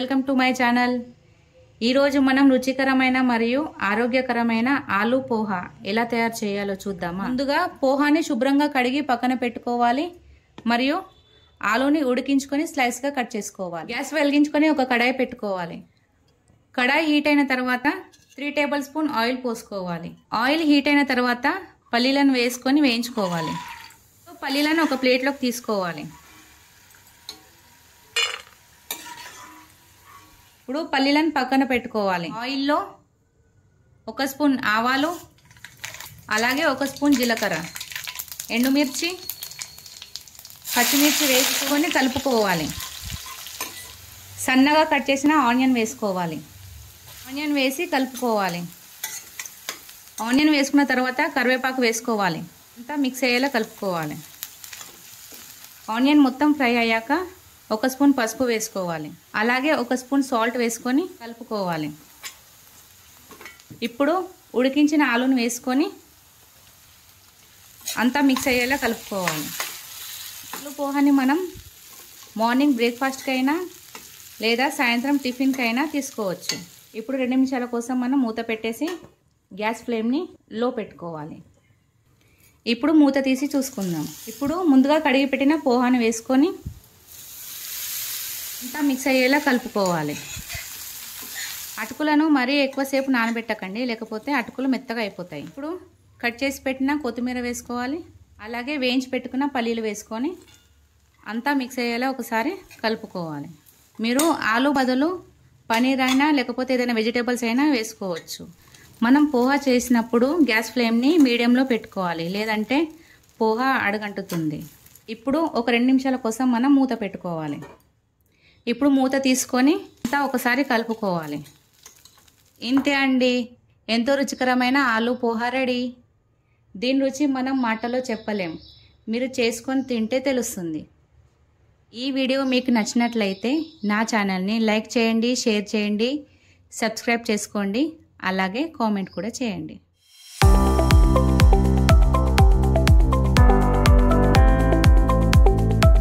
Welcome to my channel. ఈరోజు మనం రుచికరమైన మరియు ఆరోగ్యకరమైన ఆలు పోహా ఎలా తయారు చేయాలో చూద్దామా. ముందుగా పోహాని శుభ్రంగా కడిగి పక్కన పెట్టుకోవాలి మరియు ఆలుని ఉడికించుకొని స్లైస్గా కట్ చేసుకోవాలి. గ్యాస్ వెలిగించుకొని ఒక కడాయి పెట్టుకోవాలి. కడాయి హీట్ అయిన తర్వాత 3 టేబుల్ స్పూన్ ఆయిల్ పోసుకోవాలి. ఆయిల్ హీట్ అయిన తర్వాత పల్లీలను వేసుకొని వేయించుకోవాలి. పల్లీలను ఒక ప్లేట్లోకి తీసుకోవాలి. ఇప్పుడు పల్లీలను పక్కన పెట్టుకోవాలి. ఆయిల్లో 1 స్పూన్ ఆవాలు, అలాగే 1 స్పూన్ జీలకర్ర, ఎండుమిర్చి, పచ్చిమిర్చి వేసుకొని కలుపుకోవాలి. సన్నగా కట్ చేసిన ఆనియన్ వేసుకోవాలి. ఆనియన్ వేసి కలుపుకోవాలి. ఆనియన్ వేసుకున్న తర్వాత కరివేపాకు వేసుకోవాలి. అంతా మిక్స్ అయ్యేలా కలుపుకోవాలి. ఆనియన్ మొత్తం ఫ్రై అయ్యాక 1 స్పూన్ పసుపు వేసుకోవాలి. అలాగే 1 స్పూన్ సాల్ట్ వేసుకొని కలుపుకోవాలి. ఇప్పుడు ఉడికించిన ఆలును వేసుకొని అంతా మిక్స్ అయ్యేలా కలుపుకోవాలి. ఆలు పోహాని మనం మార్నింగ్ బ్రేక్ఫాస్ట్కి అయినా లేదా సాయంత్రం టిఫిన్కి అయినా తీసుకోవచ్చు. ఇప్పుడు 2 నిమిషాల కోసం మనం మూత పెట్టేసి గ్యాస్ ఫ్లేమ్ని లో పెట్టుకోవాలి. ఇప్పుడు మూత తీసి చూసుకుందాం. ఇప్పుడు ముందుగా కడిగి పెట్టిన పోహాని వేసుకొని అంతా మిక్స్ అయ్యేలా కలుపుకోవాలి. అటుకులను మరీ ఎక్కువసేపు నానబెట్టకండి, లేకపోతే అటుకులు మెత్తగా అయిపోతాయి. ఇప్పుడు కట్ చేసి పెట్టిన కొత్తిమీర వేసుకోవాలి. అలాగే వేయించి పెట్టుకున్న పల్లీలు వేసుకొని అంతా మిక్స్ అయ్యేలా ఒకసారి కలుపుకోవాలి. మీరు ఆలు బదులు పనీర్ అయినా లేకపోతే ఏదైనా వెజిటేబుల్స్ అయినా వేసుకోవచ్చు. మనం పోహా చేసినప్పుడు గ్యాస్ ఫ్లేమ్ని మీడియంలో పెట్టుకోవాలి, లేదంటే పోహా అడుగంటుతుంది. ఇప్పుడు ఒక 2 నిమిషాల కోసం మనం మూత పెట్టుకోవాలి. ఇప్పుడు మూత తీసుకొని అంతా ఒకసారి కలుపుకోవాలి. ఇంతే అండి, ఎంతో రుచికరమైన ఆలు పోహా రెడీ. దీని రుచి మనం మాటలో చెప్పలేం, మీరు చేసుకొని తింటే తెలుస్తుంది. ఈ వీడియో మీకు నచ్చినట్లయితే నా ఛానల్ని లైక్ చేయండి, షేర్ చేయండి, సబ్స్క్రైబ్ చేసుకోండి, అలాగే కామెంట్ కూడా చేయండి.